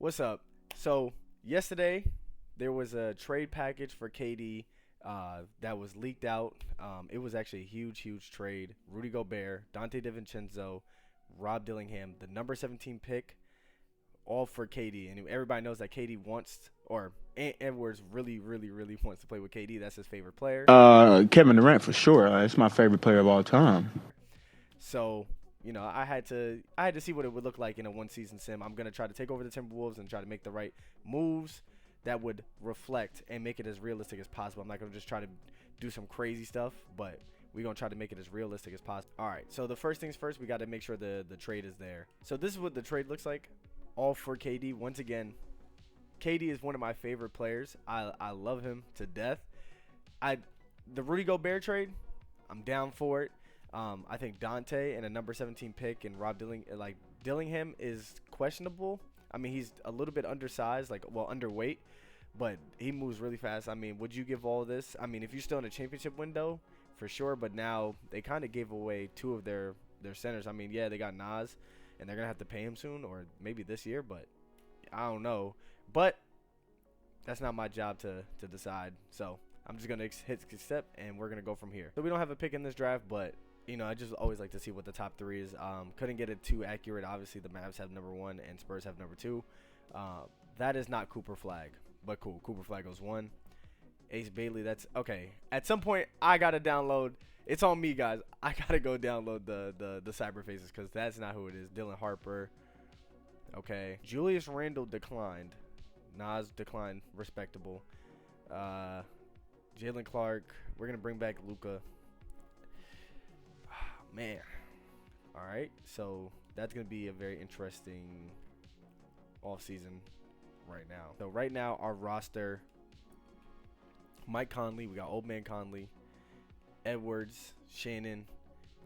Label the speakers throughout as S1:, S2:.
S1: What's up? So yesterday there was a trade package for KD that was leaked out. It was actually a huge trade. Rudy Gobert, Dante DiVincenzo, Rob Dillingham, the number 17 pick, all for KD. And everybody knows that KD wants, or Edwards really wants to play with KD. That's his favorite player.
S2: Kevin Durant for sure. It's my favorite player of all time.
S1: So I had to see what it would look like in a one season sim. I'm gonna try to take over the Timberwolves and try to make the right moves that would reflect and make it as realistic as possible. I'm not gonna just try to do some crazy stuff, but we're gonna try to make it as realistic as possible. All right. So the first things first, we got to make sure the trade is there. So this is what the trade looks like. All for KD. Once again, KD is one of my favorite players. I love him to death. I the Rudy Gobert trade, I'm down for it. I think Dante and a number 17 pick and Dillingham is questionable. I mean, he's a little bit undersized, underweight, but he moves really fast. I mean, would you give all this? I mean, if you're still in a championship window, for sure. But now they kind of gave away two of their centers. I mean, yeah, they got Nas, and they're gonna have to pay him soon, or maybe this year, but I don't know. But that's not my job to decide. So I'm just gonna hit accept, and we're gonna go from here. So we don't have a pick in this draft, but I just always like to see what the top three is. Couldn't get it too accurate. Obviously, the Mavs have number one and Spurs have number two. That is not Cooper Flag, but cool. Cooper Flag goes one. Ace Bailey, that's okay. At some point, I gotta download. It's on me, guys. I gotta go download the cyber faces because that's not who it is. Dylan Harper. Okay. Julius Randle declined. Nas declined. Respectable. Jalen Clark. We're gonna bring back Luca. Man. All right. So that's going to be a very interesting offseason right now. So right now, our roster, Mike Conley. We got Old Man Conley, Edwards, Shannon,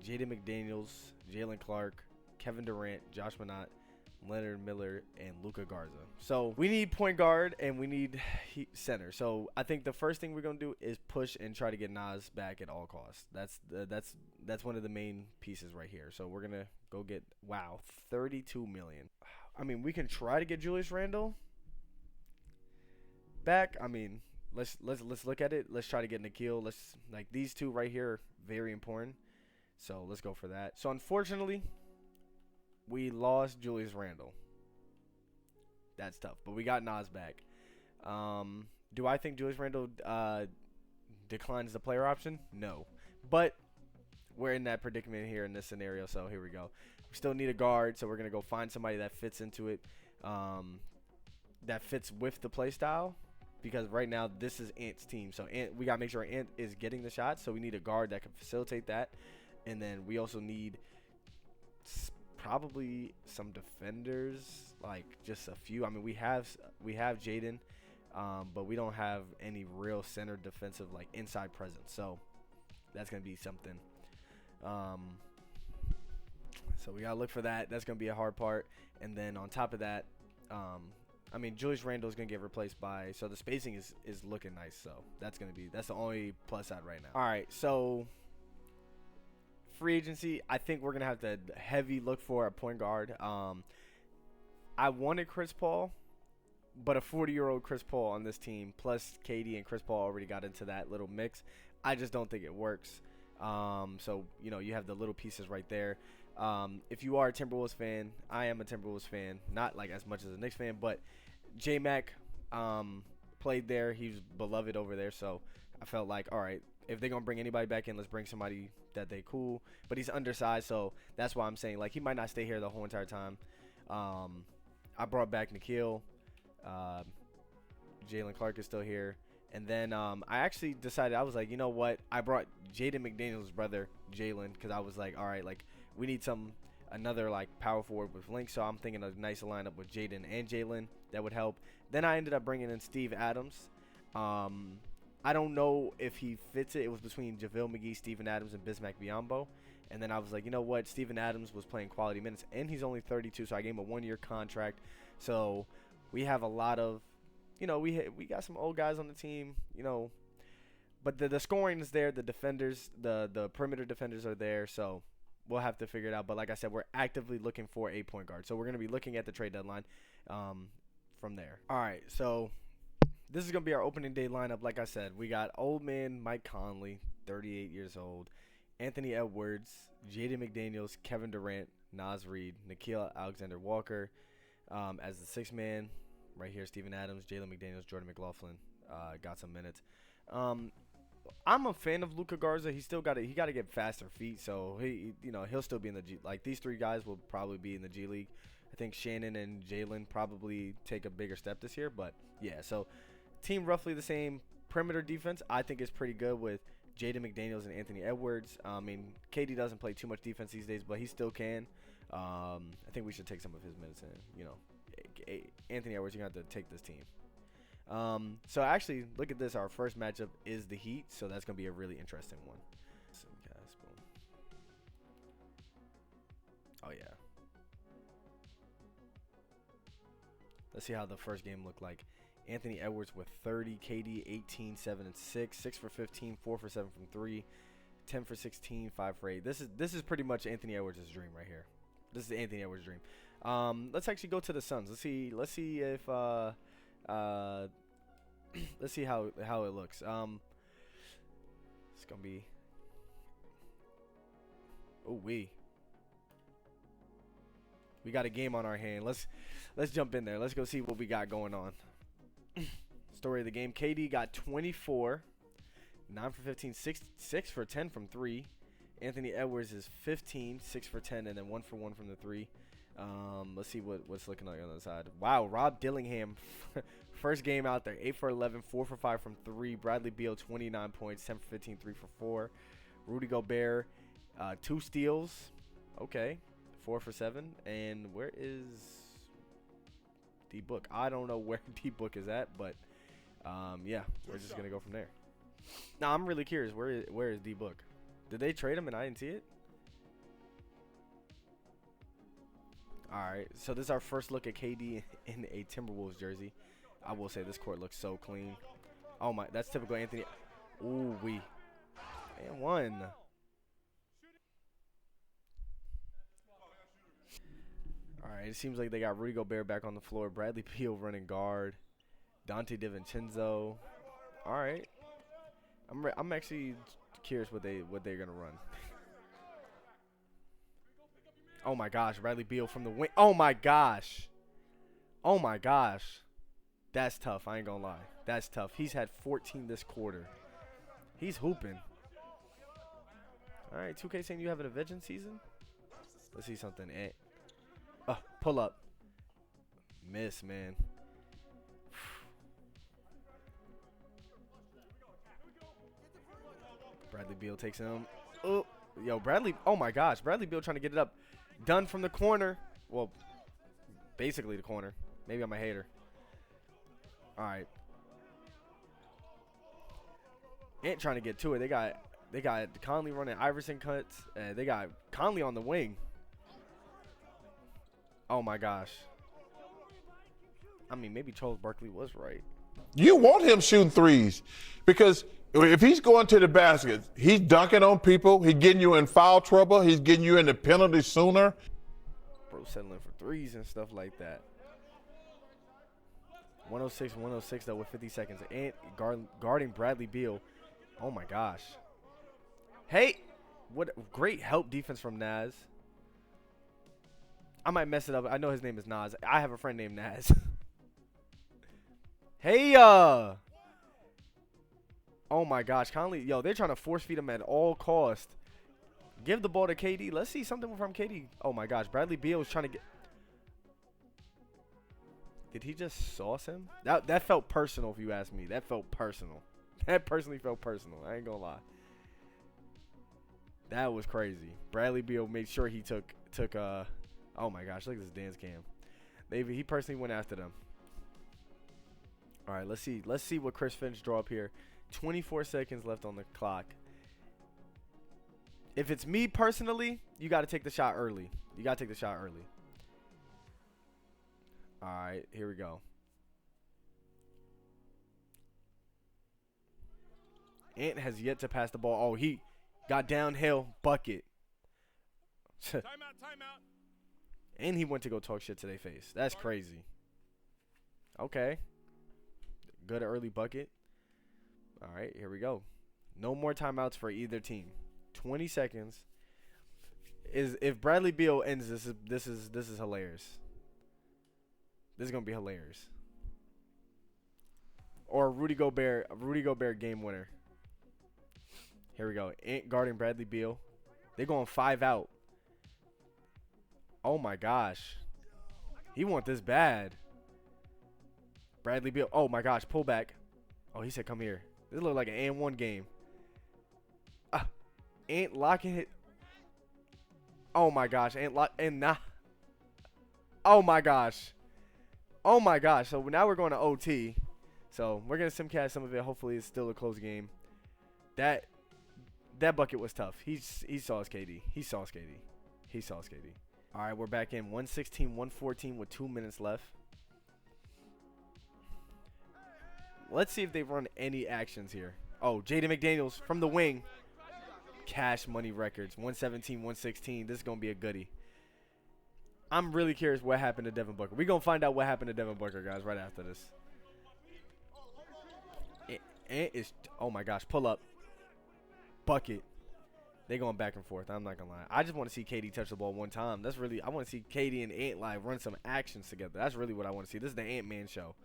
S1: Jaden McDaniels, Jalen Clark, Kevin Durant, Josh Minott, Leonard Miller, and Luka Garza. So we need point guard and we need center. So I think the first thing we're gonna do is push and try to get Nas back at all costs. That's one of the main pieces right here. So we're gonna go get 32 million. I mean, we can try to get Julius Randle back. I mean, let's look at it. Let's try to get Nikhil. These two right here are very important. So let's go for that. So unfortunately, we lost Julius Randle. That's tough. But we got Nas back. Do I think Julius Randle declines the player option? No. But we're in that predicament here in this scenario, so here we go. We still need a guard, so we're going to go find somebody that fits into it, that fits with the play style. Because right now, this is Ant's team. So we got to make sure Ant is getting the shots, so we need a guard that can facilitate that. And then we also need probably some defenders, like just a few. I mean, we have Jaden, but we don't have any real center defensive inside presence. So that's gonna be something. So we gotta look for that. That's gonna be a hard part. And then on top of that, I mean, Julius Randle is gonna get replaced by. So the spacing is looking nice. So that's the only plus side right now. All right, so free agency, I think we're gonna have to heavy look for a point guard. I wanted Chris Paul, but a 40-year-old Chris Paul on this team, plus KD and Chris Paul already got into that little mix. I just don't think it works. So you have the little pieces right there. If you are a Timberwolves fan, I am a Timberwolves fan, not as much as a Knicks fan, but J Mac played there. He was beloved over there, so I felt like, all right, if they're going to bring anybody back in, let's bring somebody that they cool. But he's undersized, so that's why I'm saying, he might not stay here the whole entire time. I brought back Nikhil. Jalen Clark is still here. And then I actually decided, I was like, you know what? I brought Jaden McDaniels' brother, Jalen, because I was like, all right, we need another power forward with length. So I'm thinking a nice lineup with Jaden and Jalen. That would help. Then I ended up bringing in Steve Adams. I don't know if he fits it. It was between JaVale McGee, Steven Adams, and Bismack Biyombo. And then I was like, you know what? Steven Adams was playing quality minutes, and he's only 32, so I gave him a one-year contract. So we have a lot of, we got some old guys on the team, but the scoring is there. The defenders, the perimeter defenders are there, so we'll have to figure it out. But like I said, we're actively looking for a point guard. So we're going to be looking at the trade deadline. from there. All right, so this is gonna be our opening day lineup. Like I said, we got old man Mike Conley, 38 years old, Anthony Edwards, Jaden McDaniels, Kevin Durant, Naz Reid, Nickeil Alexander-Walker as the sixth man. Right here, Steven Adams, Jalen McDaniels, Jordan McLaughlin got some minutes. I'm a fan of Luka Garza. He still got to get faster feet, so he'll still be in the G. Like these three guys will probably be in the G League. I think Shannon and Jalen probably take a bigger step this year, but yeah. So team roughly the same. Perimeter defense I think is pretty good with Jaden McDaniels and Anthony Edwards. I mean, KD doesn't play too much defense these days, but he still can. I think we should take some of his minutes in. Anthony Edwards, you're going to have to take this team. So actually, look at this. Our first matchup is the Heat, so that's going to be a really interesting one. Oh, yeah. Let's see how the first game looked like. Anthony Edwards with 30, KD 18, 7 and 6, 6 for 15, 4 for 7 from 3, 10 for 16, 5 for 8. This is pretty much Anthony Edwards' dream right here. This is Anthony Edwards' dream. Let's actually go to the Suns. Let's see if let's see how it looks. It's gonna be we got a game on our hand. Let's jump in there. Let's go see what we got going on. Story of the game: KD got 24, 9 for 15, 6 for 10 from 3. Anthony Edwards is 15, 6 for 10, and then 1 for 1 from the 3. Let's see what's looking like on the other side. Wow, Rob Dillingham, first game out there, 8 for 11, 4 for 5 from 3. Bradley Beal, 29 points, 10 for 15, 3 for 4. Rudy Gobert, 2 steals, okay, 4 for 7. And where is D-Book? I don't know where D-Book is at, but yeah, we're just gonna go from there. Now I'm really curious, where is D-Book? Did they trade him and I didn't see it? Alright, so this is our first look at KD in a Timberwolves jersey. I will say this court looks so clean. Oh my, that's typical Anthony. Ooh, and 1. Alright, it seems like they got Rudy Gobert back on the floor. Bradley Beal running guard. Dante DiVincenzo. Alright. I'm actually curious what they're gonna run. Oh my gosh, Bradley Beal from the wing. Oh my gosh. Oh my gosh. That's tough. I ain't gonna lie. That's tough. He's had 14 this quarter. He's hooping. All right, 2K saying you have an Avenging season. Let's see something. Pull up. Miss, man. Bradley Beal takes him. Oh, yo, Bradley. Oh my gosh, Bradley Beal trying to get it up. Done from the corner. Well, basically the corner. Maybe I'm a hater. All right. Ant trying to get to it. They got Conley running Iverson cuts. They got Conley on the wing. Oh my gosh. I mean, maybe Charles Barkley was right.
S3: You want him shooting threes because if he's going to the basket, he's dunking on people. He's getting you in foul trouble. He's getting you in the penalty sooner.
S1: Bro settling for threes and stuff like that. 106 though with 50 seconds. And guarding Bradley Beal. Oh my gosh. Hey, what great help defense from Naz. I might mess it up. I know his name is Naz. I have a friend named Naz. Hey, oh my gosh, Conley. Yo, they're trying to force feed him at all cost. Give the ball to KD. Let's see something from KD. Oh my gosh, Bradley Beal is trying to get. Did he just sauce him? That felt personal, if you ask me. That felt personal. That personally felt personal. I ain't gonna lie. That was crazy. Bradley Beal made sure he took. Oh my gosh, look at this dance cam. He personally went after them. All right, let's see what Chris Finch draw up here. 24 seconds left on the clock. If it's me personally, you got to take the shot early. You got to take the shot early. All right, here we go. Ant has yet to pass the ball. Oh, he got downhill, bucket.
S4: Timeout.
S1: And he went to go talk shit to their face. That's crazy. Okay. Good early bucket. All right, here we go. No more timeouts for either team. 20 seconds. If Bradley Beal ends this is hilarious. This is gonna be hilarious. Or Rudy Gobert game winner. Here we go. Ant guarding Bradley Beal. They're going 5 out. Oh my gosh. He want this bad. Bradley Beal. Oh my gosh, pull back. Oh, he said come here. This look like an and one game. Ant locking it. Oh my gosh, Ant lock and nah. Oh my gosh. Oh my gosh. So now we're going to OT. So we're gonna simcast some of it. Hopefully it's still a close game. That bucket was tough. He saw his KD. He saw his KD. He saw his KD. All right, we're back in 116-114 with 2 minutes left. Let's see if they run any actions here. Oh, Jaden McDaniels from the wing. Cash Money Records, 117-116. This is going to be a goodie. I'm really curious what happened to Devin Booker. We're going to find out what happened to Devin Booker, guys, right after this. Oh, my gosh, pull up. Bucket. They going back and forth. I'm not going to lie. I just want to see KD touch the ball one time. That's really, I want to see KD and Ant like run some actions together. That's really what I want to see. This is the Ant-Man show.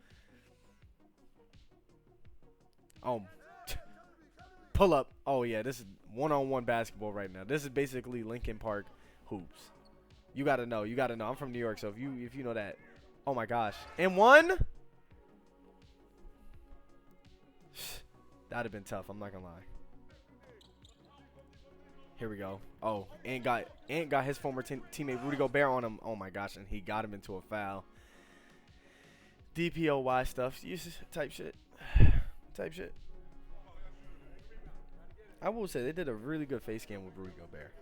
S1: Oh, pull up. Oh, yeah, this is one-on-one basketball right now. This is basically Lincoln Park hoops. You got to know. You got to know. I'm from New York, so if you know that. Oh, my gosh. And one. That would have been tough. I'm not going to lie. Here we go. Oh, Ant got his former teammate Rudy Gobert on him. Oh, my gosh, and he got him into a foul. DPOY stuff. Type shit. Type shit. I will say they did a really good face game with Rudy Gobert.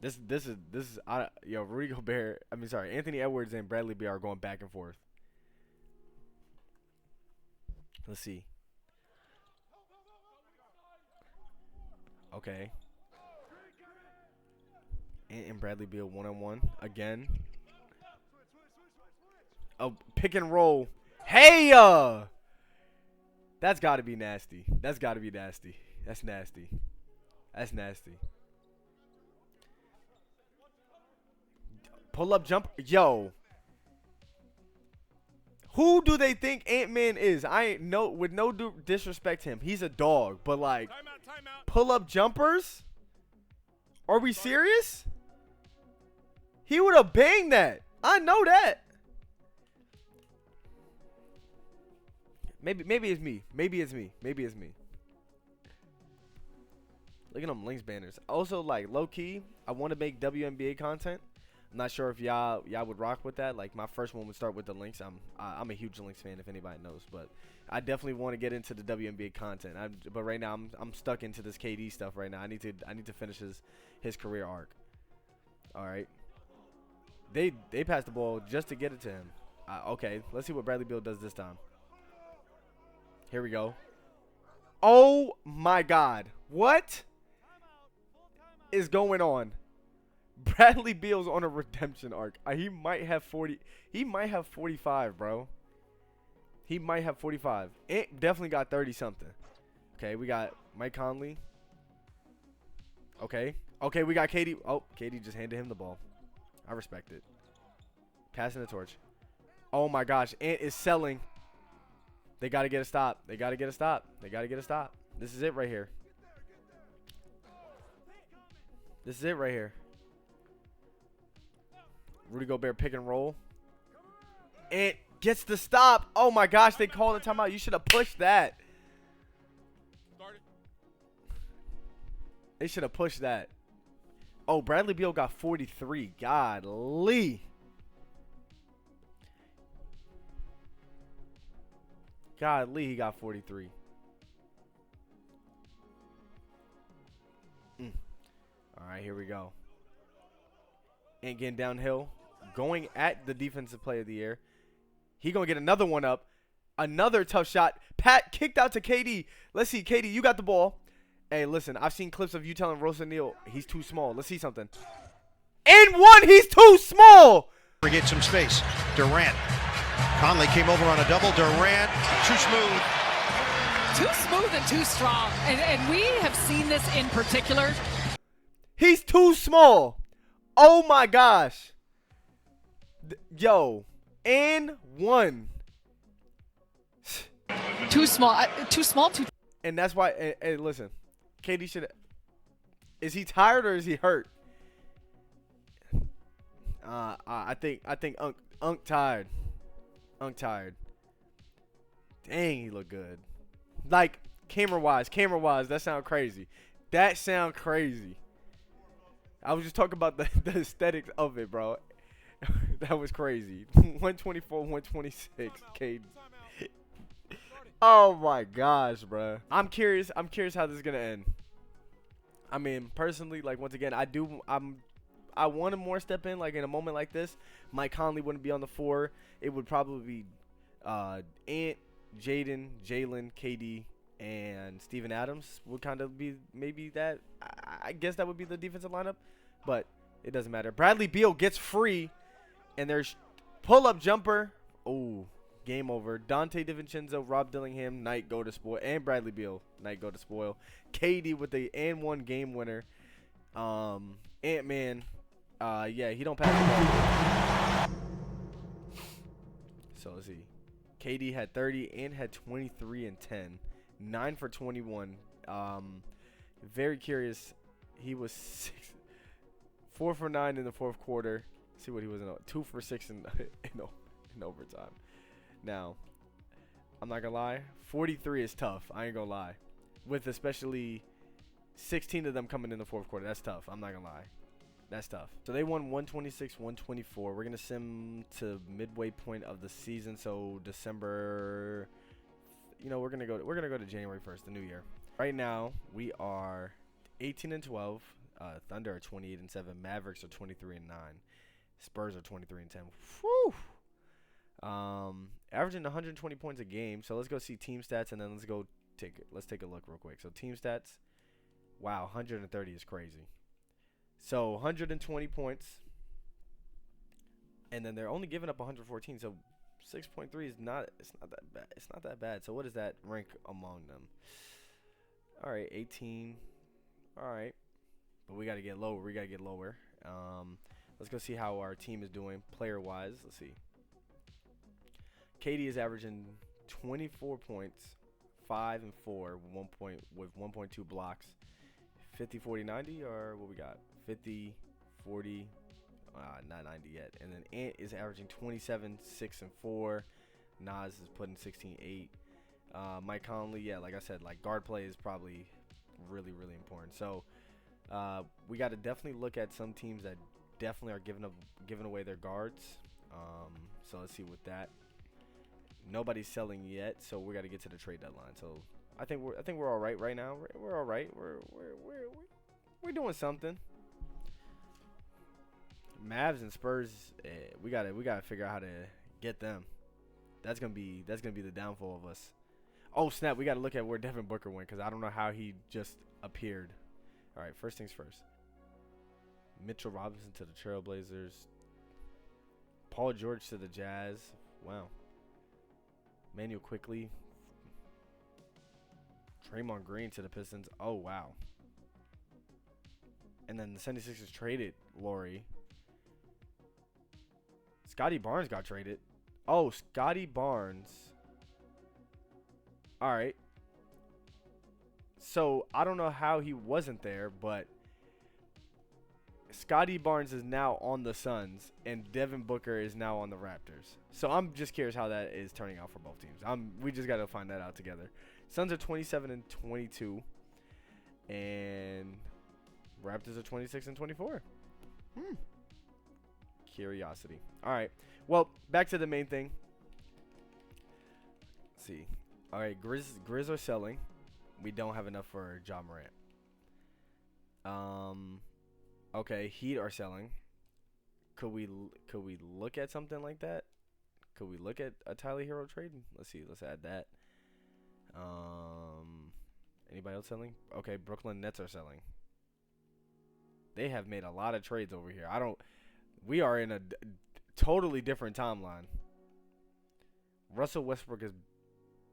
S1: This is Rudy Gobert. Anthony Edwards and Bradley Beal are going back and forth. Let's see. Okay. And Bradley Beal one-on-one again. Oh, pick and roll. Hey, that's got to be nasty. That's got to be nasty. That's nasty. That's nasty. Pull up jump. Yo. Who do they think Ant-Man is? With no disrespect to him. He's a dog, but like pull up jumpers? Are we serious? He would have banged that. I know that. Maybe it's me. Maybe it's me. Look at them links banners. Also, like low key, I want to make WNBA content. I'm not sure if y'all would rock with that. Like my first one would start with the links. I'm a huge links fan if anybody knows, but I definitely want to get into the WNBA content. But right now I'm stuck into this KD stuff right now. I need to finish his career arc. All right. They passed the ball just to get it to him. Okay, let's see what Bradley Beal does this time. Here we go. Oh my God. What is going on? Bradley Beal's on a redemption arc. He might have 40. He might have 45, bro. He might have 45. It definitely got 30 something. Okay, we got Mike Conley. Okay, we got KD. Oh, KD just handed him the ball. I respect it. Passing the torch. Oh my gosh, Ant is selling. They got to get a stop. They got to get a stop. This is it right here. Rudy Gobert pick and roll. Ant gets the stop. Oh my gosh, they called a timeout. You should have pushed that. They should have pushed that. Oh, Bradley Beal got 43. Godly. He got 43. All right, here we go. And getting downhill. Going at the defensive player of the year. He going to get another one up. Another tough shot. Pat kicked out to KD. Let's see, KD, you got the ball. Hey, listen, I've seen clips of you telling Rosa Neal he's too small. Let's see something. And one, he's too small.
S4: create some space. Durant. Conley came over on a double. Durant, too smooth.
S5: Too smooth and too strong. And we have seen this in particular.
S1: He's too small. Oh my gosh. Yo. And one.
S5: Too small. Too.
S1: And that's why. Hey, listen. KD should. Is he tired or is he hurt? I think Unk tired. Unk tired. Dang, he look good. Like camera wise, that sound crazy. I was just talking about the aesthetics of it, bro. That was crazy. 124, 126, KD. Oh my gosh, bro. I'm curious how this is gonna end. I mean, personally, like once again, I want to more step in, like in a moment like this. Mike Conley wouldn't be on the 4. It would probably be Ant, Jaden, Jalen, KD, and Steven Adams would kind of be maybe that. I guess that would be the defensive lineup, but it doesn't matter. Bradley Beal gets free, and there's pull-up jumper. Oh, game over. Dante DiVincenzo, Rob Dillingham, Knight go to spoil, and Bradley Beal, Knight go to spoil. KD with the and one game winner. Ant-Man. Yeah, he don't pass the ball. So let's see. KD had 30 and had 23 and 10. 9 for 21. Very curious. He was 4 for 9 in the fourth quarter. Let's see what he was in. 2 for 6 in overtime. Now, I'm not gonna lie. 43 is tough. I ain't gonna lie. With especially 16 of them coming in the fourth quarter. That's tough. I'm not gonna lie. That's tough. So they won 126-124. We're gonna sim to midway point of the season. So December. You know, we're gonna go to January 1st, the new year. Right now we are 18 and 12. Thunder are 28 and 7. Mavericks are 23 and 9. Spurs are 23 and 10. Whew. Averaging 120 points a game. So let's go see team stats and then let's take a look real quick. So team stats. Wow, 130 is crazy. So 120 points, and then they're only giving up 114. So 6.3 is not. It's not that bad. It's not that bad. So what does that rank among them? All right, 18. All right, but we got to get lower. Let's go see how our team is doing player wise. Let's see. KD is averaging 24 points, 5 and 4, with 1.2 blocks. 50, 40, 90, or what we got? 50, 40, not 90 yet. And then Ant is averaging 27, 6 and 4. Nas is putting 16, 8. Mike Conley, yeah, like I said, like guard play is probably really, really important. So we got to definitely look at some teams that definitely are giving away their guards. So let's see with that. Nobody's selling yet, so we got to get to the trade deadline. So I think we're all right right now. We're all right. We're doing something. Mavs and Spurs, we gotta figure out how to get them. That's gonna be the downfall of us. Oh snap! We gotta look at where Devin Booker went because I don't know how he just appeared. All right, first things first. Mitchell Robinson to the Trailblazers. Paul George to the Jazz. Wow. Manuel Quickley. Draymond Green to the Pistons. Oh, wow. And then the 76ers traded Laurie. Scotty Barnes got traded. Oh, Scotty Barnes. All right. So, I don't know how he wasn't there, but Scotty Barnes is now on the Suns, and Devin Booker is now on the Raptors. So, I'm just curious how that is turning out for both teams. We just got to find that out together. Suns are 27 and 22, and Raptors are 26 and 24. Curiosity. All right. Well, back to the main thing. Let's see. All right, Grizz are selling. We don't have enough for Ja Morant. Okay, Heat are selling. Could we look at something like that? Could we look at a Tyler Hero trade? Let's see. Let's add that. Anybody else selling? Okay, Brooklyn Nets are selling. They have made a lot of trades over here. We are in a totally different timeline. Russell Westbrook is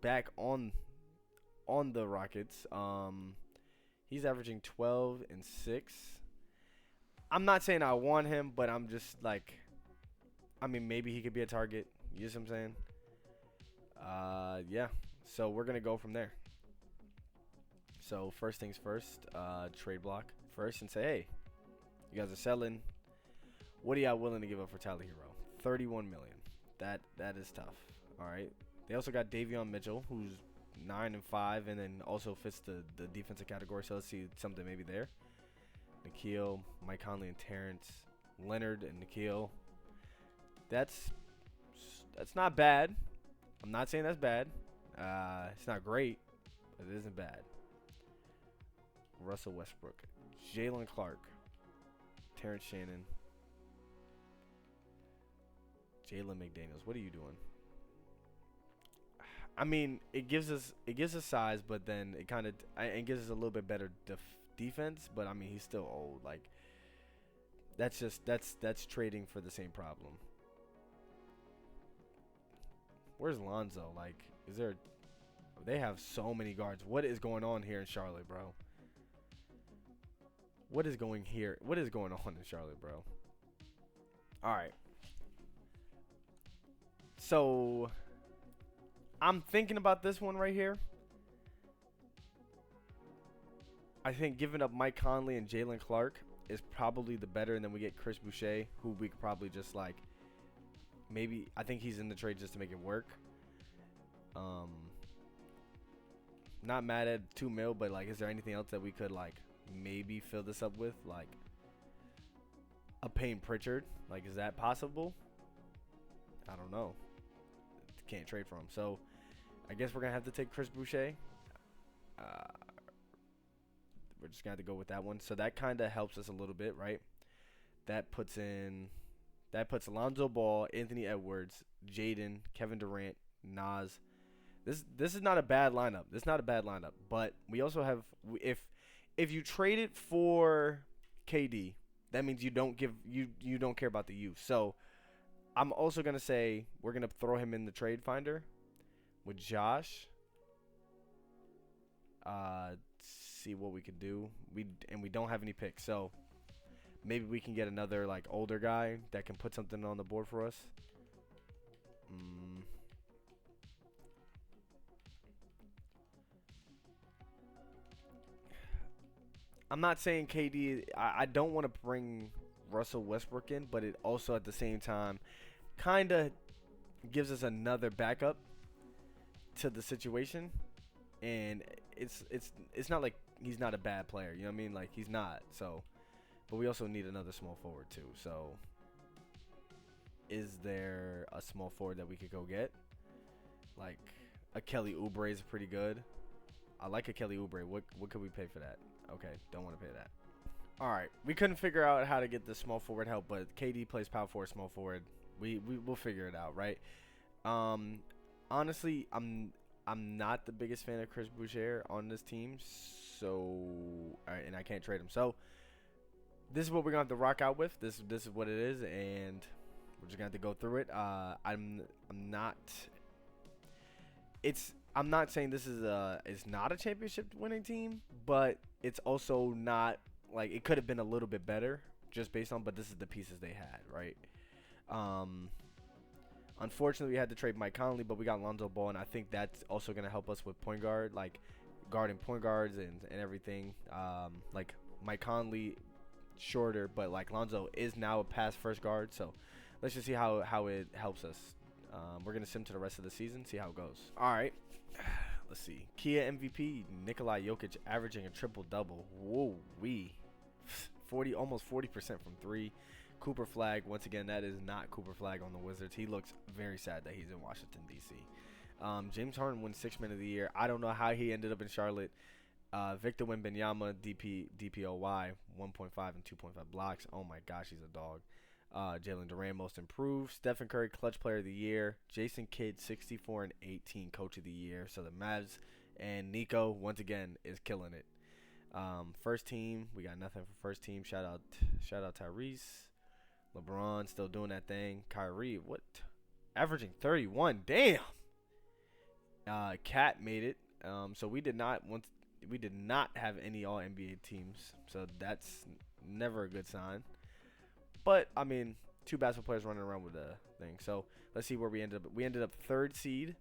S1: back on the Rockets. He's averaging 12 and 6. I'm not saying I want him, but I'm just like, I mean, maybe he could be a target. You know what I'm saying? Yeah. So we're gonna go from there. So first things first, trade block first and say, hey, you guys are selling. What are y'all willing to give up for Tyler Hero? $31 million. That is tough. All right. They also got Davion Mitchell, who's 9 and 5, and then also fits the defensive category. So let's see something maybe there. Nikhil, Mike Conley, and Terrence, Leonard, and Nikhil. That's not bad. I'm not saying that's bad. It's not great, but it isn't bad. Russell Westbrook, Jalen Clark, Terrence Shannon, Jalen McDaniels. What are you doing? I mean, it gives us size, but then it gives us a little bit better defense. But I mean, he's still old. Like, that's trading for the same problem. Where's Lonzo? Like, they have so many guards. What is going on here in Charlotte, bro? What is going on in Charlotte, bro? All right. So I'm thinking about this one right here. I think giving up Mike Conley and Jalen Clark is probably the better, and then we get Chris Boucher, who we could probably just like maybe. I think he's in the trade just to make it work. Not mad at $2 million, but like, is there anything else that we could like maybe fill this up with, like a Payne Pritchard? Like, is that possible? I don't know. Can't trade for him, so I guess we're gonna have to take Chris Boucher. We're just gonna have to go with that one. So that kind of helps us a little bit, right? That puts Alonzo Ball, Anthony Edwards, Jaden, Kevin Durant, Nas. This is not a bad lineup. This is not a bad lineup. But we also have, if you trade it for KD, that means you don't care about the youth. So I'm also gonna say we're gonna throw him in the trade finder with Josh. See what we could do. We don't have any picks, so maybe we can get another like older guy that can put something on the board for us. I'm not saying KD. I don't want to bring Russell Westbrook in, but it also at the same time kind of gives us another backup to the situation. And it's not like he's not a bad player, you know what I mean? Like, he's not. So, but we also need another small forward too. So, is there a small forward that we could go get? Like a Kelly Oubre is pretty good. I like a Kelly Oubre. What could we pay for that? Okay, don't want to pay that. All right, we couldn't figure out how to get the small forward help, but KD plays power forward, small forward. We'll figure it out, right? Honestly, I'm not the biggest fan of Chris Boucher on this team, so all right, and I can't trade him. So this is what we're gonna have to rock out with. This is what it is, and we're just gonna have to go through it. I'm not saying this is it's not a championship winning team, but it's also not like it could have been a little bit better just based on. But this is the pieces they had, right? Unfortunately, we had to trade Mike Conley, but we got Lonzo Ball, and I think that's also going to help us with point guard, like guarding point guards and everything. Like Mike Conley, shorter, but like Lonzo is now a pass first guard, so let's just see how it helps us. We're going to sim to the rest of the season, see how it goes. All right, let's see. Kia MVP, Nikola Jokic averaging a triple-double. Whoa, almost 40% from three. Cooper Flag, once again, that is not Cooper Flag on the Wizards. He looks very sad that he's in Washington, D.C. James Harden won 6th Man of the Year. I don't know how he ended up in Charlotte. Victor Wembanyama, DPOY, 1.5 and 2.5 blocks. Oh, my gosh, he's a dog. Jalen Durant, Most Improved. Stephen Curry, Clutch Player of the Year. Jason Kidd, 64 and 18, Coach of the Year. So the Mavs and Nico, once again, is killing it. First team, we got nothing for first team. Shout out Tyrese. LeBron still doing that thing. Kyrie, what? Averaging 31. Damn. Cat made it. So we did not have any All NBA teams. So that's never a good sign. But I mean, 2 basketball players running around with a thing. So let's see where we ended up. We ended up 3rd seed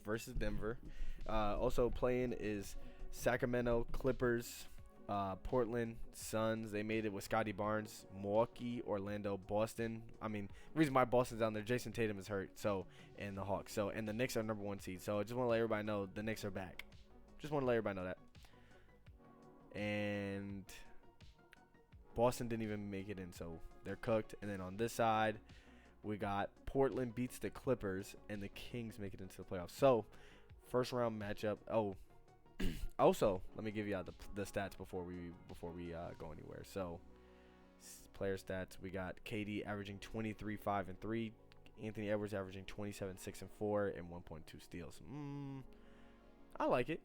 S1: versus Denver. Also playing is Sacramento Clippers, Portland Suns. They made it with Scotty Barnes. Milwaukee, Orlando, Boston. I mean, the reason why Boston's down there, Jason Tatum is hurt. So, and the Hawks. So, and the Knicks are number 1 seed. So I just want to let everybody know the Knicks are back. Just want to let everybody know that. And Boston didn't even make it in, so they're cooked. And then on this side, we got Portland beats the Clippers, and the Kings make it into the playoffs. So, first round matchup. Oh, also, let me give you the stats before we go anywhere. So, player stats. We got KD averaging 23, 5, and 3. Anthony Edwards averaging 27, 6, and 4, and 1.2 steals. I like it.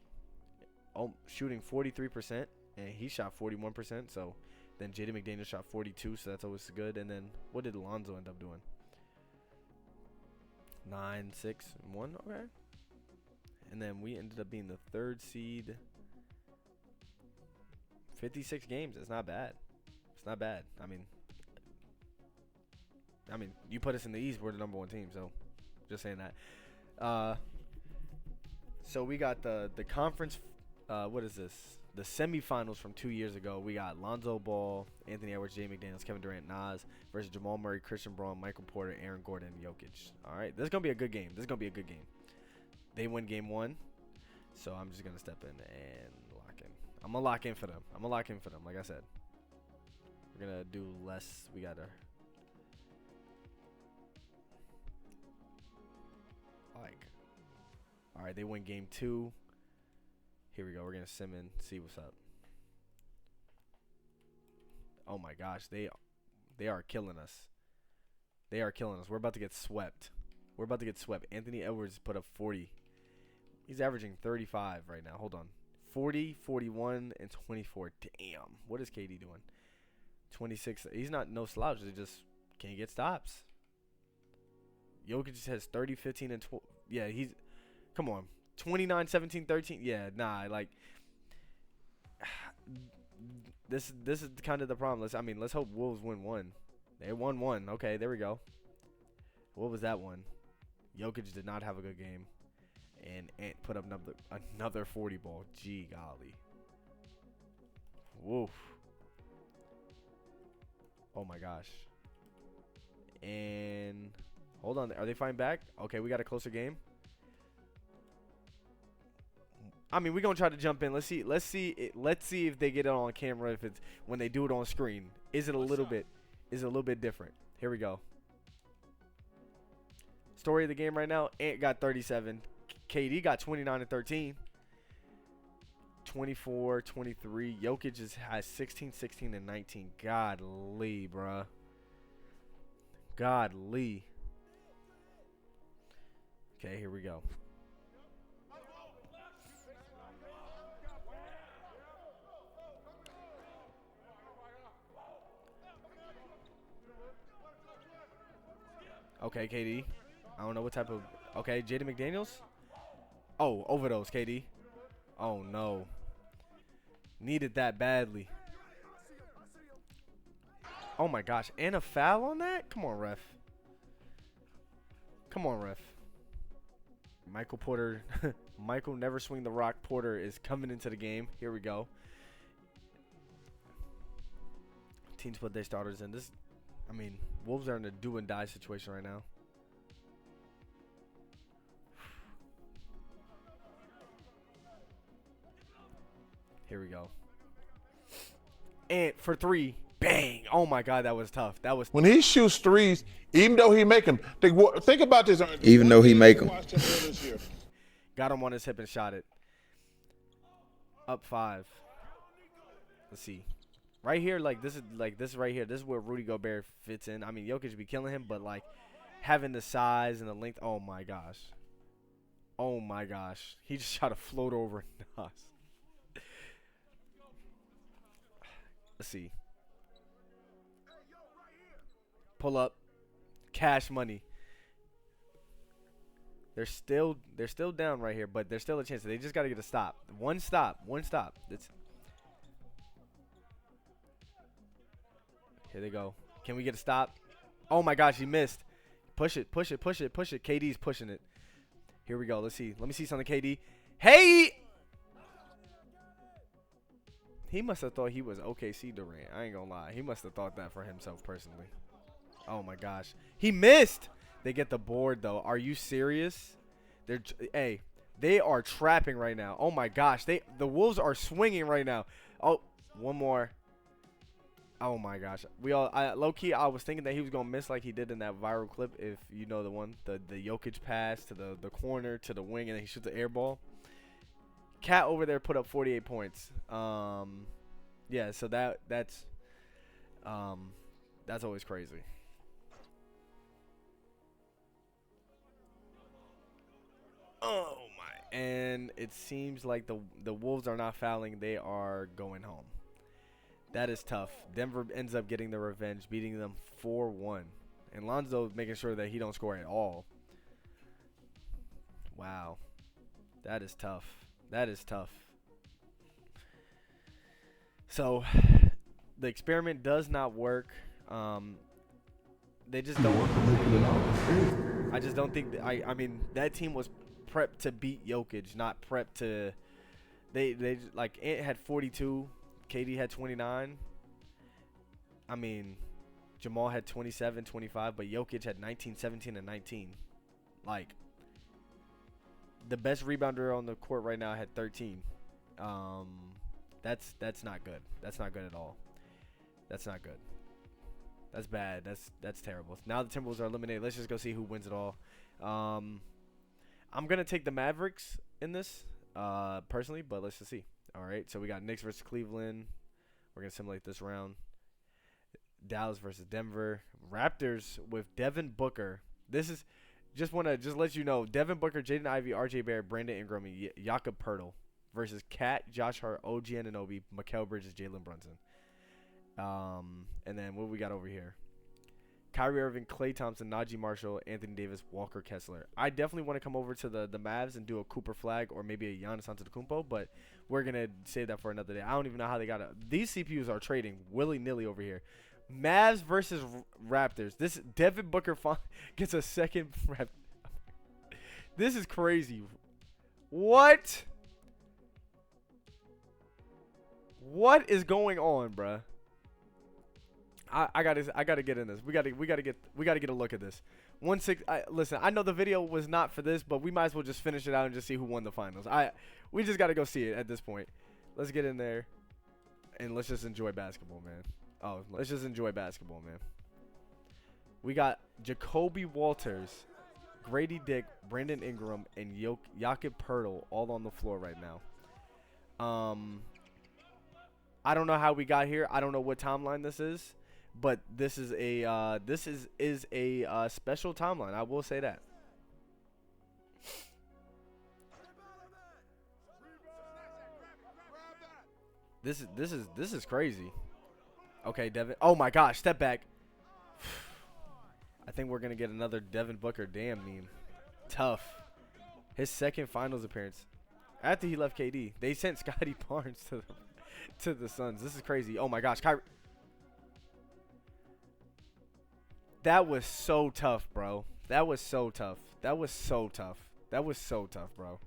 S1: Oh, shooting 43%, and he shot 41%. So then Jaden McDaniels shot 42, so that's always good. And then what did Alonzo end up doing? 9, 6, and 1. Okay. And then we ended up being the 3rd seed. 56 games. It's not bad. It's not bad. I mean, you put us in the East, we're the number 1 team. So, just saying that. So we got the conference. What is this? The semifinals from 2 years ago. We got Lonzo Ball, Anthony Edwards, Jay McDaniels, Kevin Durant, Nas versus Jamal Murray, Christian Braun, Michael Porter, Aaron Gordon, and Jokic. All right, this is gonna be a good game. They win game 1, so I'm just gonna step in and lock in. I'm gonna lock in for them. Like I said, we're gonna do less. We gotta. All right, they win game 2. Here we go. We're gonna sim in, see what's up. Oh my gosh, they are killing us. We're about to get swept. Anthony Edwards put up 40. He's averaging 35 right now. Hold on. 40, 41, and 24. Damn. What is KD doing? 26. He's not no slouch. He just can't get stops. Jokic just has 30, 15, and 12. Yeah, he's. Come on. 29, 17, 13. Yeah, nah. Like, this is kind of the problem. Let's hope Wolves win 1. They won 1. Okay, there we go. What was that one? Jokic did not have a good game. And Ant put up another 40 ball. Gee golly. Woof. Oh my gosh. And hold on. Are they fighting back? Okay, we got a closer game. I mean, we're gonna try to jump in. Let's see if they get it on camera. If it's when they do it on screen, is it a little bit different? Here we go. Story of the game right now. Ant got 37. KD got 29 and 13. 24, 23. Jokic has 16, 16, and 19. Godly, bruh. Godly. Okay, here we go. Okay, KD. I don't know what type of. Okay, Jaden McDaniels. Oh, overdose, KD. Oh, no. Needed that badly. Oh, my gosh. And a foul on that? Come on, ref. Michael Porter. Michael Never Swing the Rock Porter is coming into the game. Here we go. Teams put their starters in. Wolves are in a do and die situation right now. Here we go. And for 3. Bang. Oh, my God. That was tough.
S3: When he shoots threes, even though he make them, think about this.
S2: Even though he make them.
S1: Got him on his hip and shot it. Up 5. Let's see. Right here, this is right here. This is where Rudy Gobert fits in. I mean, Jokic be killing him, but, having the size and the length. Oh, my gosh. He just shot a float over Nas. Let's see. Pull up. Cash money. They're still down right here, but there's still a chance. They just got to get a stop. One stop. Here they go. Can we get a stop? Oh my gosh, he missed. Push it. KD's pushing it. Here we go. Let's see. Let me see something, KD. Hey! He must have thought he was OKC Durant. I ain't gonna lie. He must have thought that for himself personally. Oh my gosh. He missed. They get the board though. Are you serious? They are trapping right now. Oh my gosh. The Wolves are swinging right now. Oh, one more. Oh my gosh. Low key I was thinking that he was gonna miss like he did in that viral clip, if you know the one, the Jokic pass to the corner to the wing and then he shoots the air ball. Cat over there put up 48 points. Yeah, so that's always crazy. Oh my! And it seems like the Wolves are not fouling; they are going home. That is tough. Denver ends up getting the revenge, beating them 4-1, and Lonzo making sure that he don't score at all. Wow, that is tough. That is tough. So, the experiment does not work. They just don't. I just don't think. I mean, that team was prepped to beat Jokic, not prepped to. They like Ant had 42, KD had 29. I mean, Jamal had 27, 25, but Jokic had 19, 17, and 19. Like, the best rebounder on the court right now had 13. That's not good. That's not good at all. That's not good. That's bad. That's terrible. Now the Timberwolves are eliminated. Let's just go see who wins it all. I'm gonna take the Mavericks in this, personally, but let's just see. All right. So we got Knicks versus Cleveland. We're gonna simulate this round. Dallas versus Denver. Raptors with Devin Booker. This is just let you know. Devin Booker, Jaden Ivey, RJ Barrett, Brandon Ingram, and Jakob Poeltl versus Cat, Josh Hart, OG Anunoby, Mikal Bridges, Jalen Brunson. And then what we got over here? Kyrie Irving, Klay Thompson, Najee Marshall, Anthony Davis, Walker Kessler. I definitely want to come over to the Mavs and do a Cooper Flag or maybe a Giannis Antetokounmpo, but we're going to save that for another day. I don't even know how they got it. These CPUs are trading willy-nilly over here. Mavs versus Raptors. This Devin Booker gets a second. This is crazy. What? What is going on, bruh? I gotta get in this. We gotta get a look at this. 1-6. Listen, I know the video was not for this, but we might as well just finish it out and just see who won the finals. We just gotta go see it at this point. Let's get in there, and let's just enjoy basketball, man. Oh, let's just enjoy basketball, man. We got Jacoby Walters, Grady Dick, Brandon Ingram, and Jakob Poeltl all on the floor right now. I don't know how we got here. I don't know what timeline this is. But this is a special timeline. I will say that. This is crazy. Okay, Devin. Oh my gosh, step back. I think we're gonna get another Devin Booker damn meme. Tough. His second finals appearance. After he left KD, they sent Scotty Barnes to the Suns. This is crazy. Oh my gosh, Kyrie. That was so tough, bro. That was so tough. That was so tough. That was so tough, bro.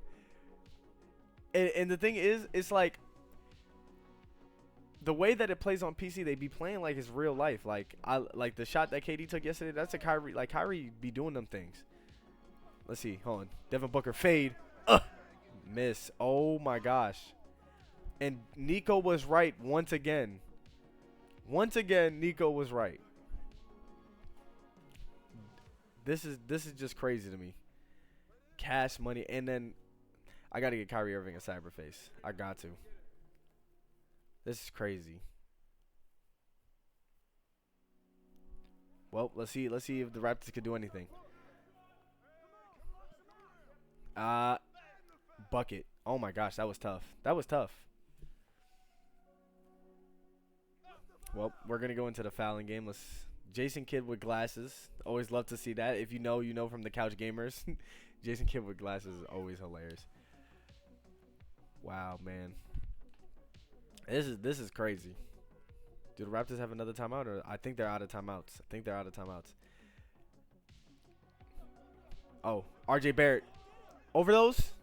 S1: And the thing is, it's like the way that it plays on PC, they be playing like it's real life. Like the shot that KD took yesterday, that's a Kyrie. Like Kyrie be doing them things. Let's see. Hold on. Devin Booker fade. Miss. Oh my gosh. And Nico was right once again. Once again, Nico was right. This is just crazy to me. Cash money, and then I gotta get Kyrie Irving a cyberface. I got to. This is crazy. Well, let's see if the Raptors could do anything. Bucket. Oh my gosh, that was tough. That was tough. Well, we're gonna go into the fouling game. Let's Jason Kidd with glasses. Always love to see that. If you know, you know from the Couch Gamers. Jason Kidd with glasses is always hilarious. Wow, man. This is crazy. Do the Raptors have another timeout? Or I think they're out of timeouts. Oh, RJ Barrett over those,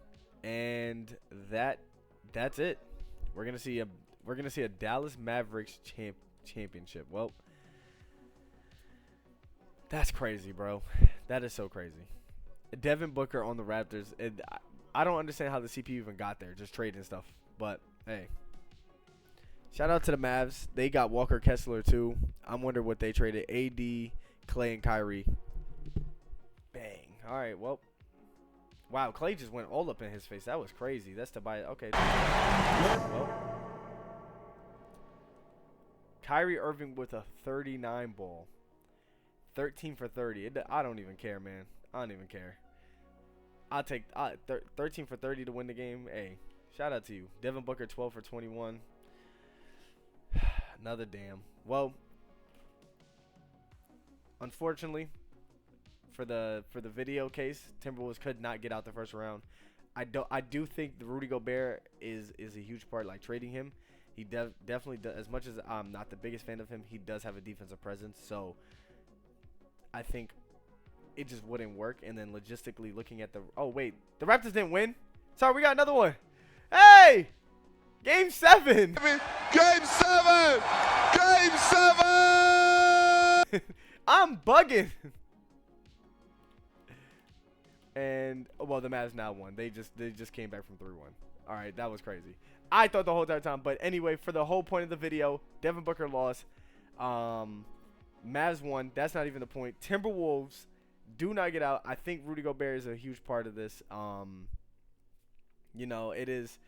S1: and that's it. We're gonna see a Dallas Mavericks championship. Well, that's crazy, bro. That is so crazy. Devin Booker on the Raptors. I don't understand how the CPU even got there, just trading stuff. But hey, shout out to the Mavs. They got Walker Kessler too. I'm wondering what they traded. AD, Clay, and Kyrie. Bang. All right. Well. Wow, Clay just went all up in his face. That was crazy. That's to buy. Okay. Well, Kyrie Irving with a 39 ball. 13 for 30. I don't even care, man. I don't even care. I'll take 13 for 30 to win the game. Hey, shout out to you. Devin Booker 12 for 21. Another damn. Well, unfortunately, for the video case, Timberwolves could not get out the first round. I do think the Rudy Gobert is a huge part. Like trading him, he definitely does. As much as I'm not the biggest fan of him, he does have a defensive presence. So I think it just wouldn't work. And then logistically looking at the the Raptors didn't win. Sorry, we got another one. Hey, Game 7.
S6: Game 7. Game 7.
S1: I'm bugging. And well, the Mavs now won. They just came back from 3-1. All right, that was crazy. I thought the whole entire time, but anyway, for the whole point of the video, Devin Booker lost. Mavs won. That's not even the point. Timberwolves do not get out. I think Rudy Gobert is a huge part of this. You know, it is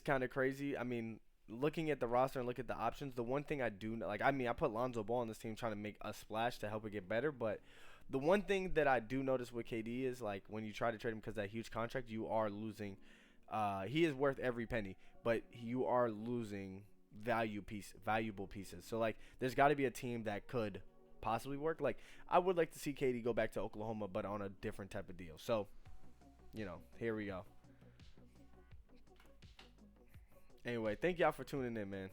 S1: kind of crazy. I mean, looking at the roster and look at the options, the one thing I do like, I put Lonzo Ball on this team trying to make a splash to help it get better, but the one thing that I do notice with KD is, like, when you try to trade him because that huge contract, you are losing. He is worth every penny, but you are losing valuable pieces. So, like, there's got to be a team that could possibly work. Like, I would like to see KD go back to Oklahoma, but on a different type of deal. So, you know, here we go. Anyway, thank y'all for tuning in, man.